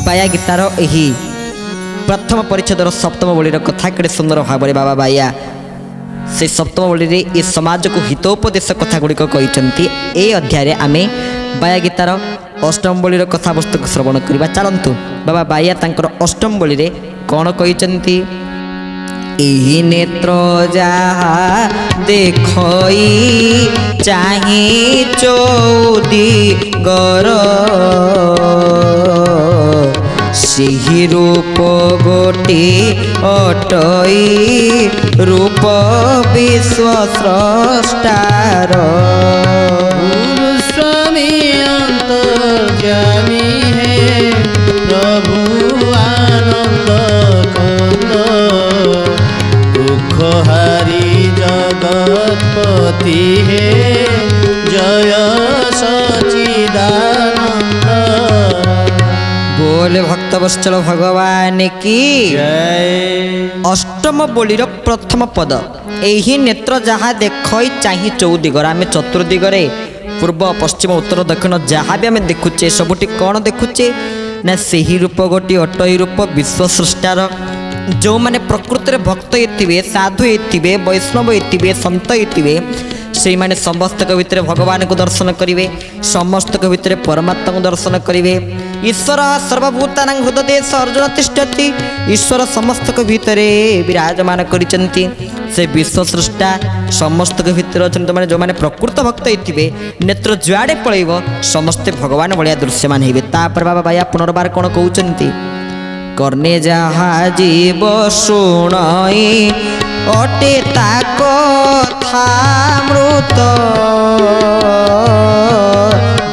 बाया गीतार यही प्रथम परिच्छेदर सप्तम बलिर कथा के सुंदर भाव में बाबा बाया से सप्तम बलि ये समाज को हितोपदेश कथा गुड़िक कहते ए अध्याय आम बाया गीतार अष्टम बलिर कथा वस्तु को श्रवण करवा चलतु बाबा बाया तांकर अष्टम बलि कौन कहते एही नेत्र जहा देखई चाहे चौदी गर ସେହି रूप गोटे अटई रूप विश्व स्रष्टार स्वामी अंतर्यामी है प्रभु आनंद कंद दुख हारी जगतपति है जय सचिदानंद। बोले भक्तवत्सल भगवान की जय। अष्टम बोलीर प्रथम पद एही नेत्र जहाँ देखई चाहे चौदिगर आम चतुर्दिगरे पूर्व पश्चिम उत्तर दक्षिण जहाँ भी आम देखुचे सबुटी कौन देखुचे ना सही रूप गोटे अटई रूप विश्व सृष्टार जो मैंने प्रकृति में भक्त ये साधु ये वैष्णव ये सत ये से माने समस्त भितर भगवान को दर्शन करेंगे समस्त भितर परमात्मा को दर्शन करेंगे ईश्वर सर्वभूतानां हृदय अर्जुन तिष्ठति ईश्वर समस्त भितर विराजमान करिसेंती से विश्व सृष्टा समस्त भितर अच्छा मैंने जो मैंने प्रकृत भक्त ये नेत्र जुआड़े पलैब समस्ते भगवान भाया दृश्यमान हे तापर बाबा बाया पुनर्बार कौन कहते कर्णे जहा जीव शुणई अटे ता कथामृत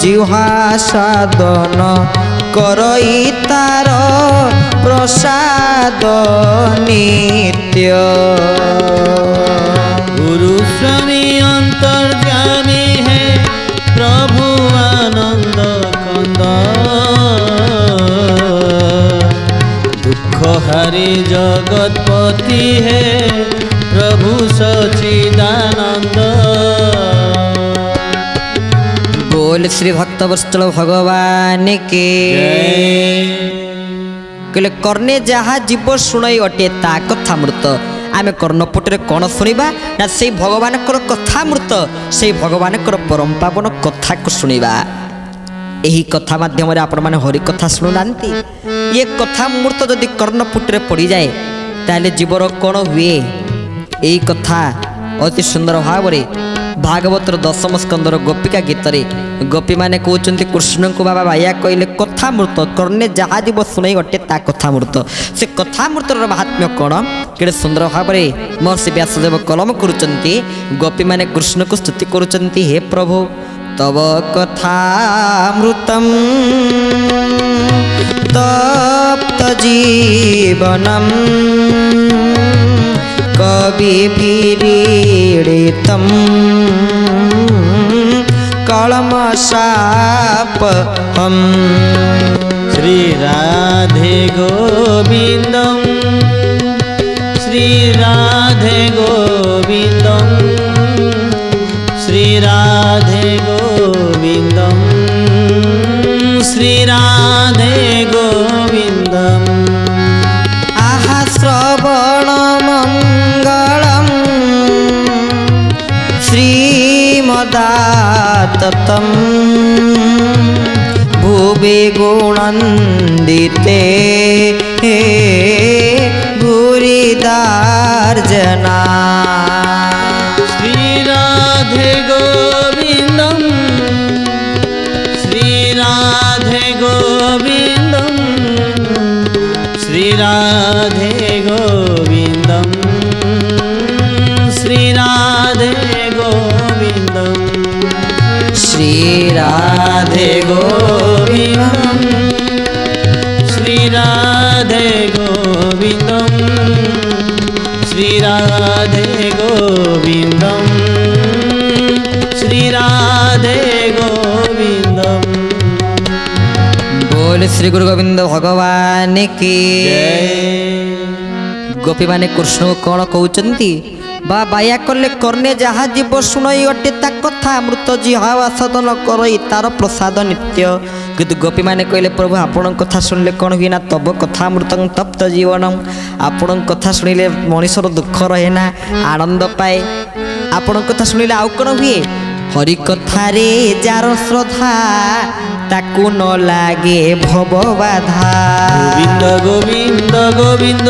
जिह्वा साधन करई तार प्रसाद नित्य। गुरु स्वामी अंतर्यामी है प्रभु आनंद कंद दुख हारी जगतपति है प्रभु सचिदानंद। बोल श्री भक्तवत्सल भगवान के कहले कर्णे जहा जीव शुणई अटे ता कथामृत आम कर्णपुटे कौन शुणा ना से भगवान कथामृत से भगवान परम पावन कथा को शुणा यही कथा माध्यम आपण मैंने हरि कथा शुणुना ये कथामृत जदि कर्णपुटे पड़ जाए ताले जीवर कौन हुए यही कथा अति सुंदर भाव में भागवतर दशम स्कंदर गोपिका गीत गोपी मैंने कहते कृष्ण को बाबा बाया कहले कथामृत कर्णे जहा जीव शुणई अटे ता कथामृत से कथामृतर महात्म्य कौन कि सुंदर भाव में महर्षि व्यासदेव कलम करुँच गोपी मैंने कृष्ण को स्तुति करुँच हे प्रभु तव कथामृतम तप्त जीवनम कवि विरीडितम कलमशाप हम। श्री राधे गोविंदम श्री राधे गोविंदम श्री राधे गोविंदम श्री राधे गोविंदम। आहा श्रवण मंगलम श्रीमदाततम भुवि गुणन्दिते भूरिदार्जना। श्री राधे गोविंदम श्री राधे गोविंदम श्री राधे गोविंदम श्री राधे गोविंदम श्री राधे गोविंदम श्री राधे गोविंदम श्री राधे गोविंदम श्री राधे गोविंदम। बोल श्री गुरु गोविंद भगवान की गोपी माने कृष्ण को कौन कहते बा बाया कले कर्णे जहा जीव शुणई अटे ता कथा मृत जिहावा सदन करई तार प्रसाद नित्य किंतु गोपी मैंने कहले प्रभु आपण कथा शुणिले कौन हुए ना तब कथा मृतंग तप्त जीवन आपण कथा शुणिले मनीषर दुख रहे ना आनंद पाए आपण कथा शुणिले आउ कौन हुए हरि कथा रे जार श्रद्धा ताकू न लागे भव बाधा गोविंद गोविंद गोविंद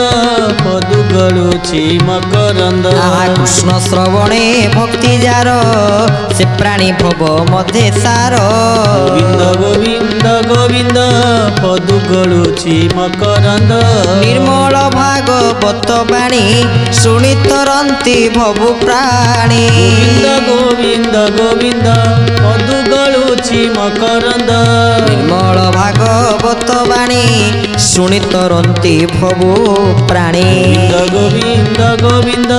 पदु गलुछि मकरंद कृष्ण श्रवणे भक्ति जार से प्राणी भव मध्य सार गोविंद गोविंद गोविंद पदु गलुछि मकरंद निर्मल भागवत बाणी शुणी तरंती भवु प्राणी गोविंद गोविंद पदु गलुछि मकरंद निर्मल भागवत बाणी शुणी तरंती भवु प्राणी गोविंद गोविंद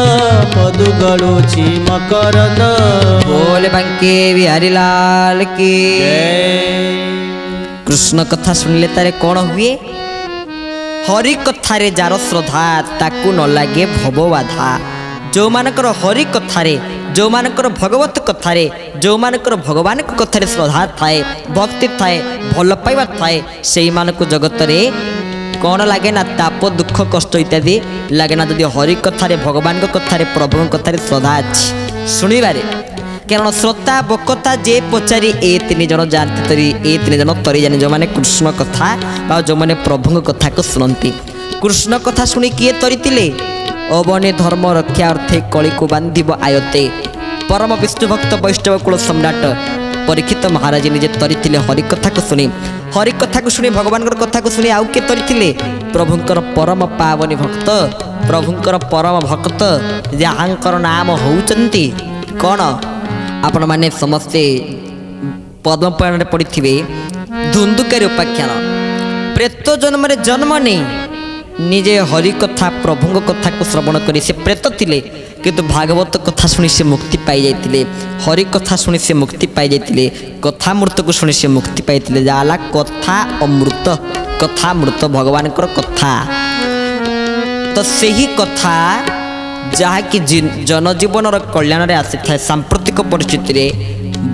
पदु गलुछि मकरंद बोले बांके बिहारी लाल की कृष्ण कथा शुणिले तारे कौन हुए हरि कथा रे जार श्रद्धा ताकू न लागे भव बाधा जो मानकर हरि कथारे जो मानकर भगवत कथारे जो मानकर भगवान कथारे श्रद्धा थाए भक्ति थाए भल पाइबा थाए से मानक जगत रे कौन लगे ना ताप दुख कष्ट इत्यादि लगे ना जदि हरि कथारे भगवान कथारे प्रभु कथारे श्रद्धा अच्छी शुणिबारे कारण श्रोता बकता जे पचारि ए तीन जन जानते तरी ए तीन जन तरी जाने जो माने कृष्ण कथा बा जो माने प्रभु कथा को सुनती कृष्ण कथा शुणी किए तरीतिले अवने धर्म रक्षा अर्थे कली को बांधिब आयते परम विष्णु भक्त वैष्णव कुल सम्राट परीक्षित महाराज निजे तरीतिले हरि कथा को शुणी हरि कथा को शुणी भगवान कथा को शुणी आउ के तरीतिले प्रभुंकर परम पावनी भक्त प्रभुंकर परम भक्त जहाँकर नाम होउचंती कौन आपण माने समस्ते पद्म पुराण पढ़ी थे धुंधुकारी उपाख्यान प्रेत जन्म रे जन्म नहीं निजे हरि कथा प्रभु कथा को श्रवण करी से प्रेत थिले किंतु भागवत कथा शुणी से मुक्ति पाई जाइतिले हरि कथा शुणी से मुक्ति पाई जाइतिले कथा मृत को शुणी से मुक्ति पाइतिले जाला कथा अमृत कथा मृत भगवान कथा तो सही कथा जहा कि जनजीवन कल्याण रे आसी था सांप्रतिक परिस्थिति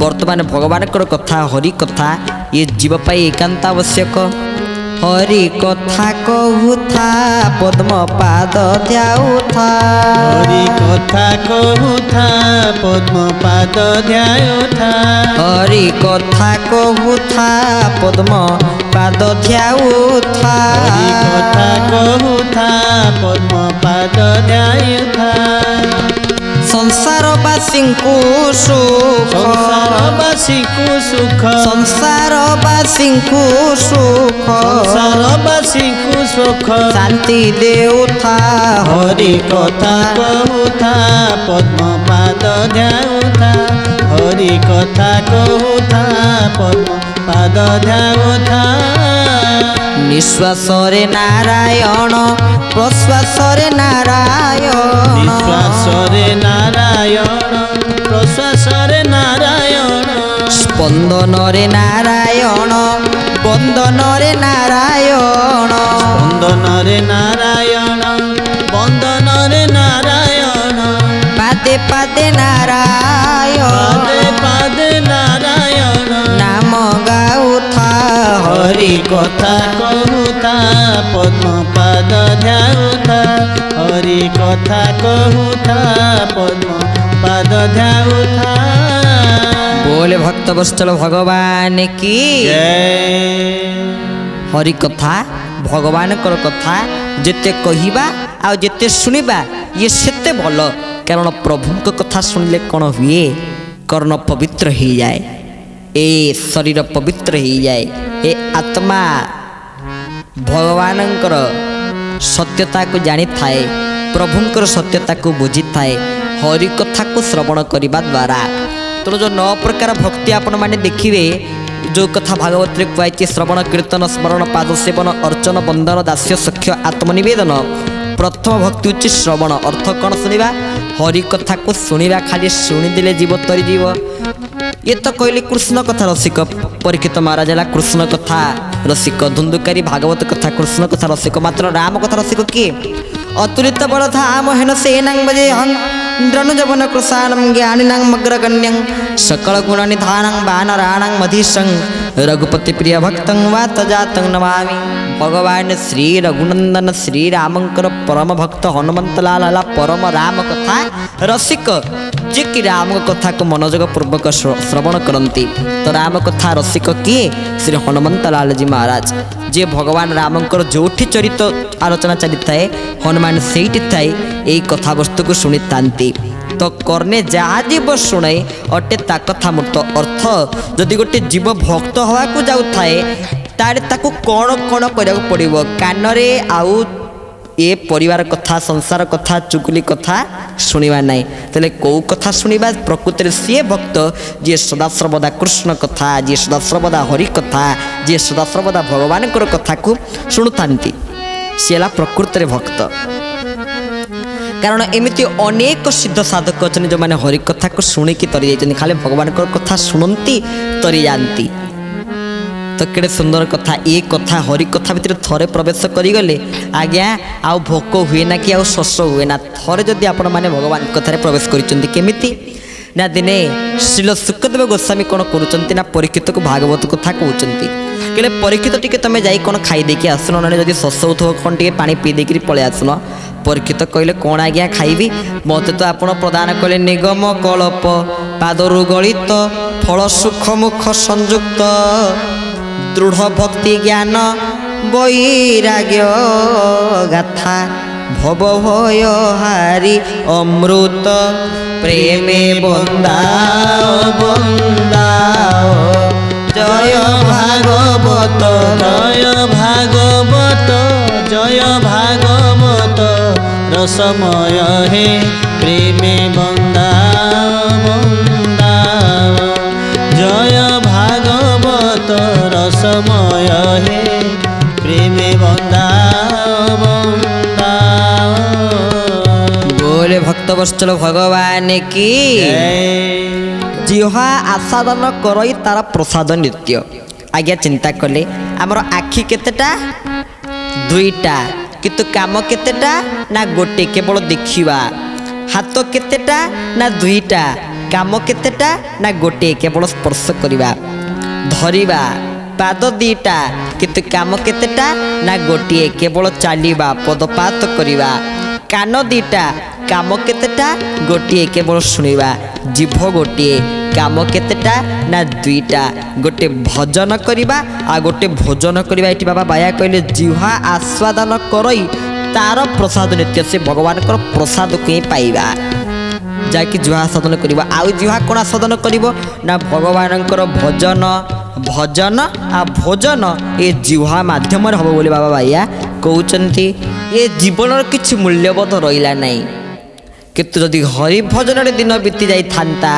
वर्तमान भगवान कथा हरि कथा ये जीव पाई एकांत आवश्यक हरि कथा कहूथा पद्म पाद ध्याउथा हरि कथा कहूथा पद्म पाद ध्याउथा हरि कथा कहूथा पद्म पाद ध्याउथा हरि कथा कहूथा पद्म पाद ध्याउथा संसारवासी को सुख संसारवासी को सुख संसारवासी को सुख संसारवासी को सुख शांति देउथा हरि कथा कहूथा पद्म पाद ध्याउथा हरि कथा कहूथा पद्म पाद ध्याउथा निश्वास रे नारायण प्रश्वास रे नारायण निश्वास रे नारायण प्रश्वास रे नारायण स्पंदन रे नारायण बंदन रे नारायण बंदन रे नारायण बंदन रे नारायण पादे पादे नारायण पादे पादे नारायण नाम गाउथा हरि कथा कहूथा पद्म पाद ध्याउथा हरि कथा कहूथा पद्म पाद ध्याउथा बोले भक्त वत्सल भगवान की हरि कथा भगवान कथा जेते कहिबा आ जेते सुनिबा ये सेते भल कारण प्रभु कथा सुनिले कौन हुए कर्ण पवित्र हो जाए ए शरीर पवित्र हो जाए ए आत्मा भगवानंकर सत्यता को जानी थाए प्रभुंकर सत्यता को बुझी थाए हरि कथा को श्रवण करने द्वारा तो जो 9 प्रकार भक्ति आपण माने देखिए जो कथा भागवत रे कहै श्रवण कीर्तन स्मरण पाद सेवन अर्चन बंदन दास्य सख्य आत्मनिवेदन प्रथम भक्ति उच्च श्रवण अर्थ कौन सुनिबा हरि कथा को सुनिबा खाली शुणीदे जीव तरी जीव ये तो कहले कृष्ण कथा रसिक परीक्षित महाराज है कृष्ण कथा रसिक धुंधुकारी भागवत कथा कृष्ण कथा रसिक मात्र राम कथा रसिक किए अतुलित बल था मोहन सेनांग बजे हंग द्रनुजवन कृषाणं ज्ञानिनां मग्रगण्यं सकल गुण निधानं वानराणां मधीशं रघुपति प्रिय भक्तं वा तजातं नमामि। भगवान श्री रघुनंदन श्री रामंकर परम भक्त हनुमंत लाल हला परम राम कथा रसिक जे कि राम कथा को मनोयोग पूर्वक श्रवण करती। तो राम कथा रसिक किए श्री हनुमंत लाल जी महाराज जे भगवान रामंकर जोठी चरित्र आलोचना चली थाए हनुमान सेठी थाए यही कथा वस्तु को शुणी था। तो कर्णे जहाँ जीव शुणे अटे ता कथा मूर्त अर्थ जदि गोटे जीव भक्त हवा को जाऊ थाए तारे ताकू कौन कौन करा पड़ो कान आउ ए परिवार कथा संसार कथा चुगली कथा शुणा ना तेल कौ कथा शुणा प्रकृति में सी भक्त जी सदासर्वदा कृष्ण कथा जी सदासर्वदा हरि कथा जी सदासर्वदा भगवान कथा को शुणुता सी है प्रकृति भक्त। कारण एमती अनेक सिद्ध साधक अच्छा जो मैंने हरि कथा को शुणिकी तरी जाती खाली भगवान कथा शुणती तरी जाती। तो केड़े सुंदर कथा ये कथा हरि कथा भितर थरे प्रवेश करिगले आज्ञा आउ भोक हुए ना कि आउ शोष हुए ना थरे जदि आपण माने भगवान कथारे प्रवेश करिसेंती केमिति ना दिने श्रील सुखदेव गोस्वामी कौन करुँच ना परीक्षित को भागवत कथा कहते कहले परीक्षित टिके तुम जा कौन खाई देकी आसुन ना जब शोष हो कौन टे पा पी देकर पलि आसुन। परीक्षित कहले कौन आज्ञा खाइबी मत तो आप प्रदान कले निगम कल्प पादरु गलित फल सुख मुख संयुक्त दृढ़ भक्ति ज्ञान वैराग्य गाथा भव भय हारी अमृत प्रेमे बंदाओ बंदाओ जय भागवत जय भागवत जय भागवत रसमय हे प्रेमे बंदाओ बंदाओ जय भागवत रसमय हे प्रेमे बंदाओ बंदाओ। बोले भक्त वत्सल भगवान की जिह्वा आसादन करई तार प्रसाद नित्य। आज्ञा चिंता कले आमर आखि केतेटा दुईटा किंतु काम केतेटा ना गोटे केवल देखिबा हाथ केतेटा ना दुईटा काम केतेटा ना गोटे केवल स्पर्श करिबा धरिबा पाद दीटा किंतु काम केतेटा ना गोटे केवल चालिबा पदपात करिबा कान दीटा काम केतेटा गोटे केवल शुणिबा जीभ गोटे काम केतेटा ना दुईटा गोटे भजन करिबा आ गोटे भोजन करिबा। एटी बाबा बाया कहले जिह्वा आस्वादन करई तार प्रसाद नित्य से भगवान प्रसाद को ही पाइबा जाकि जिह्वा आस्वादन करिबा आउ जिह्वा कोन आस्वादन करिबो ना भगवान भजन भजन आ भोजन ये जिह्वा माध्यम हम बोले बाबा भाइया कहते ये जीवन किसी मूल्यबोध रहा नहीं किंतु जदि हरि भजन दिन बीती जाता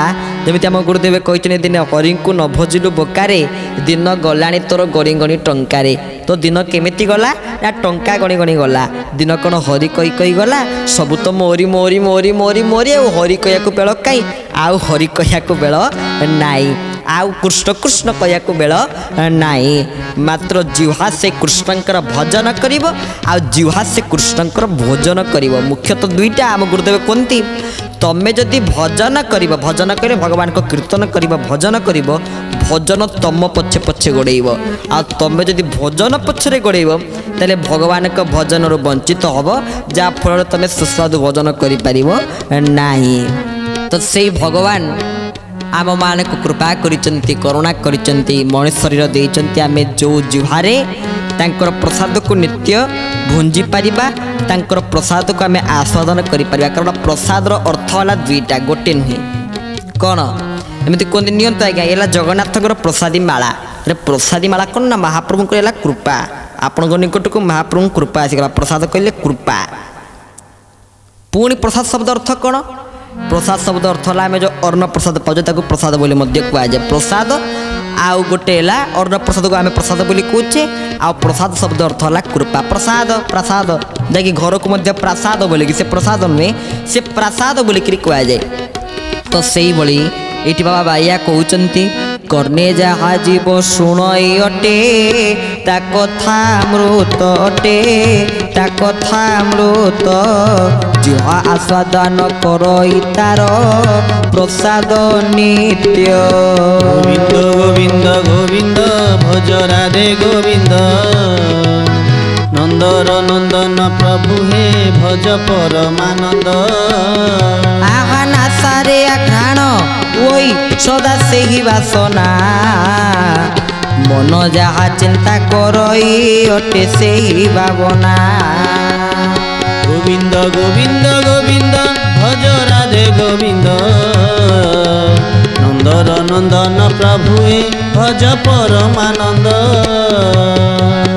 जमी आम गुरुदेव कहते दिन हरि को न भजिलु बोकारे दिन गला तोर गणी गणी टंकारे। तो दिन केमिति गला ना टंका गणी गणी गला दिन कौन हरि कही गला सबू तो मोरी मोरी मोरी मोरी मोरी आ हरि कहया बेल कई आउ हरि कहया बेल नाई आउ कृष्ण कृष्ण कहया बेल नाई मात्र जिह्वा से कृष्णंकर भजन करिवो आ जिह्वा से कृष्णंकर भोजन करिवो। मुख्यतः दुईटा आम गुरुदेव कहती तमें जदि भजन करिवो भजन करे भगवान को कीर्तन करिवो भजन करिवो भजन तम पछे पछे गोड़ेइब आ तमें जदि भजन पछरे गोड़ेइब ताले भगवान को भजन रु वंचित हब जा फल तमें सुस्वादु भजन करि परिबो नाही। तो से भगवान आम मान को कृपा करिसेंती करुणा करिसेंती मनुष्य शरीर देइसेंती आमे जो जिह्वारे तांकर प्रसाद को नित्य भुंजी पारिबा तांकर प्रसाद को आमे आस्वादन करि परिबा। कारण प्रसाद रो अर्थ होला दुईटा गोटे नुहे कौन एमती कहते नियंत आज्ञा ये जगन्नाथ प्रसादी माला प्रसादी माला कौन ना महाप्रभु को कृपा आपण निकट को महाप्रभु कृपा आसीगला प्रसाद कहले कृपा। पुणी प्रसाद शब्द अर्थ कौन प्रसाद शब्द अर्थ है आम जो अन्न प्रसाद पाचे प्रसाद बोली कहुए प्रसाद आउ गोटे अन्न प्रसाद को आम प्रसाद बोली कहे आ प्रसाद शब्द अर्थ है कृपा प्रसाद प्रसाद जैकि घर को प्रसाद बोलिकी से प्रसाद नुहे से प्रसाद बोलिक कहुए। तो से भाई ये बाबा बाइया कहते কর্ণে যাহা জীব শুণই অটে তা কথা মৃত অটে তা কথা মৃত যাহা আস্বাদন করই তার প্রসাদ নিত্য। গোবিন্দ গোবিন্দ গোবিন্দ ভজ রাধে গোবিন্দ নন্দর নন্দন প্রভু হে ভজ পরমানন্দ। আহা নাসারে আঘ্রাণ ওই সদা সেই বাসনা মন যাহা চিন্তা করই অটে সেই ভাবনা। গোবিন্দ গোবিন্দ গোবিন্দ ভজ রাধে গোবিন্দ নন্দর নন্দন প্রভু হে ভজ পরমানন্দ।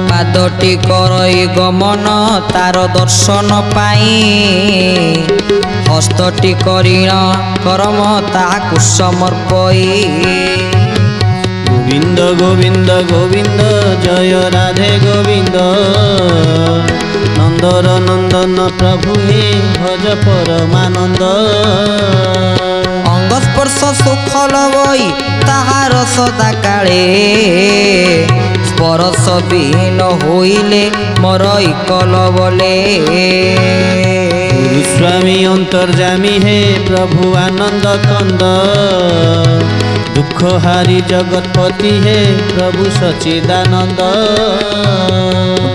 পাদটি করই গমন তার দর্শন পাই হস্তটি করিণ করম তাহাকু সমর্পই। গোবিন্দ গোবিন্দ গোবিন্দ জয় রাধে গোবিন্দ নন্দর নন্দন প্রভু হে ভজ পরমানন্দ। অঙ্গ স্পর্শ সুখ লবই তাহার সদা কালে স্পরশ বিহীন হইলে মরই কল বলে। গুরুস্বামী অন্তর্যামী হে প্রভু আনন্দ কন্দ দুঃখ হারি জগৎপতি হে প্রভু সচিদানন্দ।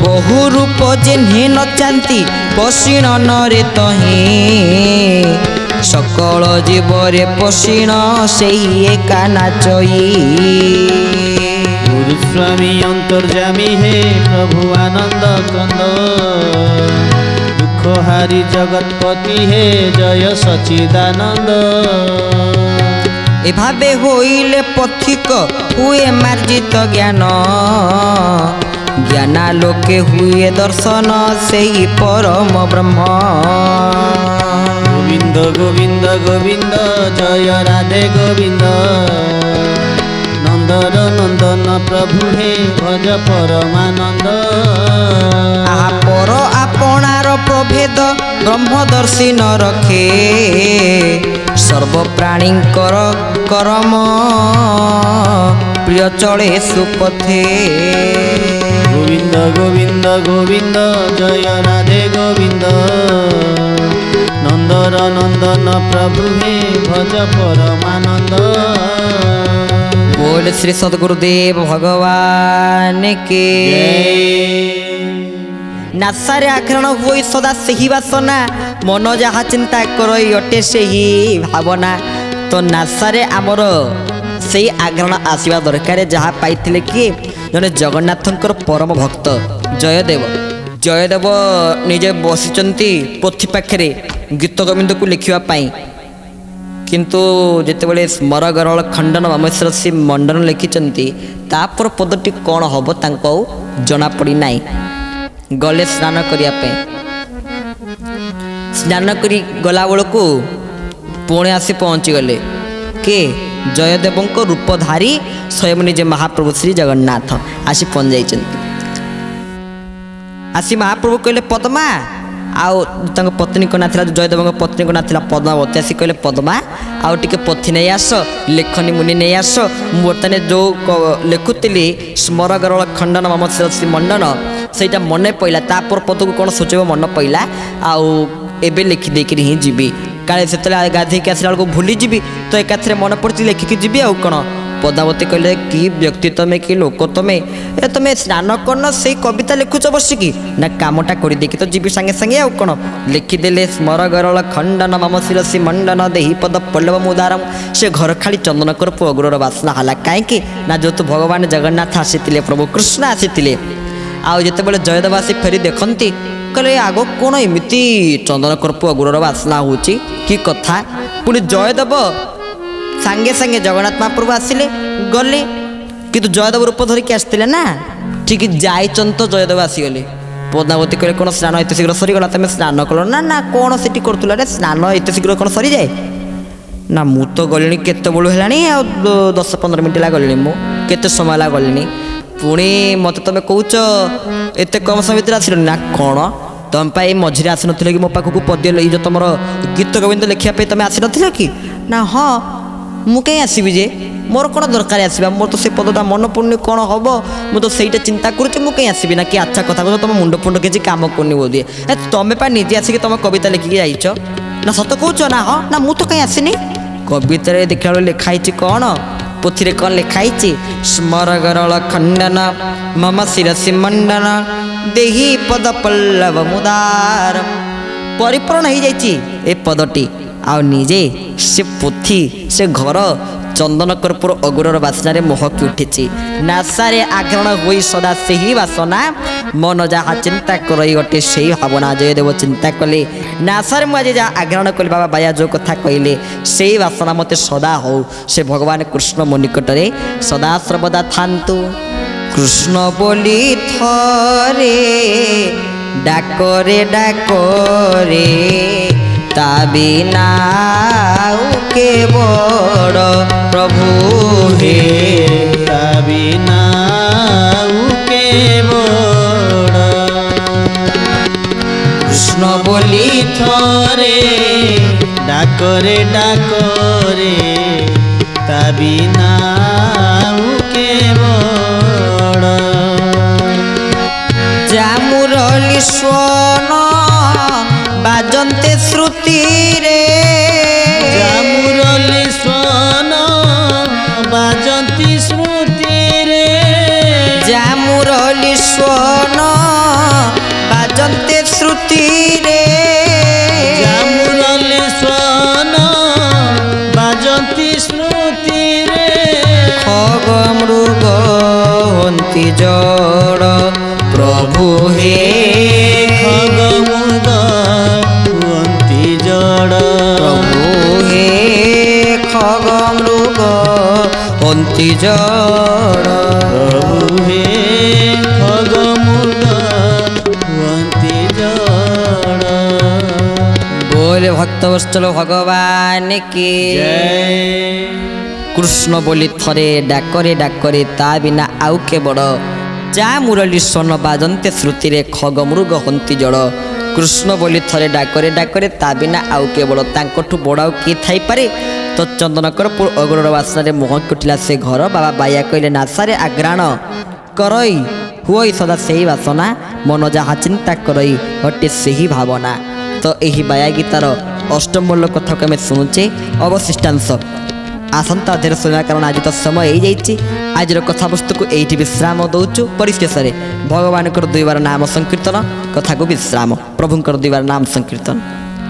বহু রূপ চিহ্নি নচান্তি পশিণ ନରେ তহি সকল জীবরে পশিণ সেই একা নাচই। গুরুস্বামী অন্তর্যামী হে প্রভু আনন্দ কন্দ দুঃখ হারি জগৎপতি হে জয় সচিদানন্দ। এভাবে হইলে পথিক হুয়ে মার্জিত জ্ঞান জ্ঞানালোকে হুয়ে দর্শন সেই পরম ব্রহ্ম। গোবিন্দ গোবিন্দ গোবিন্দ জয় রাধে গোবিন্দ নন্দর নন্দন প্রভু হে ভজ পরমানন্দ। আহা পর আপনার প্রভেদ ব্রহ্মদর্শী ন রখে সর্বপ্রাণীঙ্কর করম প্রিয় চলে সুপথে। গোবিন্দ গোবিন্দ গোবিন্দ জয় রাধে গোবিন্দ নন্দর নন্দন প্রভু হে ভজ পরমানন্দ। बोल श्री सद्गुरुदेव भगवान के। नासारे आघ्राण हुई सदा सही बासना मन जहा चिंता करई अटे सही भावना। तो नासारे आमर से आघ्राण आसवा दरकार जहाँ पाइथिले कि जने जगन्नाथंकर परम भक्त जयदेव। जयदेव निजे बसिचंती पोथी पाखरे गीत गोविंद को लिखिबा पाई किंतु जितेबाला स्मर गरल खंडन ममेश्वर श्री मंडन लिखिंट तापर पदटी कौन हम तांको जना पड़ी नाई। गले स्नान करने स्नान करी गला बेलू पुणे आसी पहुँची गले के जयदेव रूपधारी स्वयं निजे महाप्रभु श्री जगन्नाथ आसी पहुँच आसी महाप्रभु कहले पद्मा आउ पत्नी को ना जयदेव पत्नी को ना पद्मावती आसी कहले पद्मा आउ टिके पोथी नहीं आस लेखनी मुनि नहीं आस बर्तने जो लिखुली स्मर गरल खंडन ममेश्वर श्री मंडन से मन पड़ा तापर पद को कौन सोचब मन पड़ा आउ एबे लिखिदेक ही जीवी काले से गाधे आसला बेलू भूली जी तो एकाथरे मन पड़ी लिखिकी जीवी आउ कौन। पद्मावती कहले कि व्यक्ति तमें कि लोक तमें तमें स्नान करन से कविता लिखुच बसिकी ना कामटा कर देखी तो जीवी सांगे सांगे आउ कौन लिखिदेले स्मर गरल खंडन ममेश्वर श्री मंडन देही पद पल्लव मुदारम से घर खाली चंदन कर पुअगुर बासना है कहीं ना जो तो भगवान जगन्नाथ आसी प्रभु कृष्ण आसी आउ जिते बड़े जयदेव आसी फेरी देखती कहले आग कौन एमती चंदन कर पुअगुर बासना हो कि कथा पुणी जयदेव सांगे सांगे जगन्नाथ महाप्रभु आसिले गले किंतु जयदेव रूप धरिकी आसते ना ठीक जाइचन तो जयदेव आसीगले। पद्मावती कहले कौन स्नान एत शीघ्र सरीगला तुम स्नान कल ना ना कौन से करूला स्नान एत शीघ्र कौन सरी जाए ना मु तो गलिनी केते बड़ू है 10-15 मिनट गलिनी मु केते समय गलिनी पुणी मत तुम कौच एत कम समय भितर आसिल ना कौन तुम पाई मझे आसी ना कि मो पाखक पद्य जो तुम गीत गोविंद लिखापी तुम आसी ना कि ना हाँ मु कहीं आसबि जे मोर कौन दरकार आसवा मोर तो से पदटा मन पड़ुनि कौन हम मुझे सहीटा चिंता करुच्छे मुझे कहीं आसबि ना कि अच्छा कथा कह तुम मुंड फुंड किसी काम करनी बोधे तुम्हें पा निजे आसिक तुम कविता लिखिकी जाइछ ना सत कौच ना हाँ ना मुझे तो कहीं आसनी कवितार देखा लिखाई कौन पोथी कौन लिखाई स्मर गरल खंडन मम शिरसी मंडन देही पद पल्लव मुदार परिपूर्ण हो जाइए ए पदटी आउ निजे से पोथी से घर चंदन कर्पूर अगुरर बासना मोहकी उठी नासारे आघरण हो सदा से ही बासना मन जहाँ चिंता कर गटे से भावना जयदेव चिंता कले नासारे मुझे जहाँ आघरण कले बाबा बाया जो कथा कहले से बासना मत सदा हो से भगवान कृष्ण मो निकट सदा सर्वदा थांतु कृष्ण बोली थरे डाकरे डाकरे ता बिना के बड़ प्रभु हे ता बिना के बड़ कृष्ण बोली थरे डाकरे डाकरे ता बिना के बड़ जामुरली स्वन बाजन्ते श्रुति रे जामुरली स्वन बाजन्ती श्रुति रे जामुरली स्वन बाजन्ते श्रुति रे जामुरली स्वन बाजन्ती श्रुति रे खग मृग हन्ति जड़ प्रभु हे खग मृग हन्ति जड़ प्रभु हे खग मृग हन्ति जड़ प्रभु हे खग मृग हन्ति जड़ बोल भक्तवत्सल भगवान की जय कृष्ण बोली थरे डाकरे डाकरे ता बिना आउ के बड़ जा मुरली स्वन बाजन्ते श्रुति रे खग मृग हन्ति जड़ कृष्ण बोली थरे डाकरे डाकरे ता बिना आउ के बड़ तांकठु बड़ आउ किए थाई पारे तो चंदनकरपुर अगुरर बासना मोह कुटिला से घर बाबा बाया कहले नासारे आग्राण करई हुई सदा से ही बासना मन जहाँ चिंता करई हटे से ही भावना तो यही बाया गीतार अष्टम मूल कथा को आम शुणुचे अवशिष्टांश आसंता अध्याय शुणा कारण आज तो समय हो जाइए आज कथावस्तु को यही विश्राम दौचु परिशेष भगवान दुईबार नाम संकीर्तन कथा को विश्राम प्रभुंकर दुईबार नाम संकीर्तन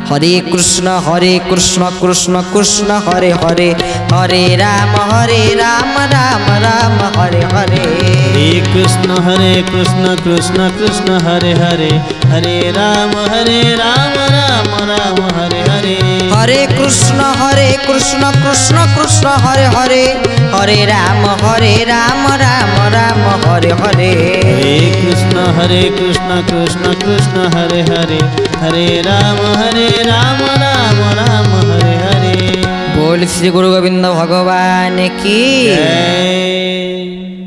हरे कृष्ण कृष्ण कृष्ण हरे हरे हरे राम राम राम हरे हरे हरे कृष्ण कृष्ण कृष्ण हरे हरे हरे राम राम राम हरे हरे हरे कृष्ण कृष्ण कृष्ण हरे हरे हरे राम राम राम हरे हरे हरे कृष्ण कृष्ण कृष्ण हरे हरे हरे राम राम हरे हरे बोल श्री गुरु गोविंद भगवान की जय।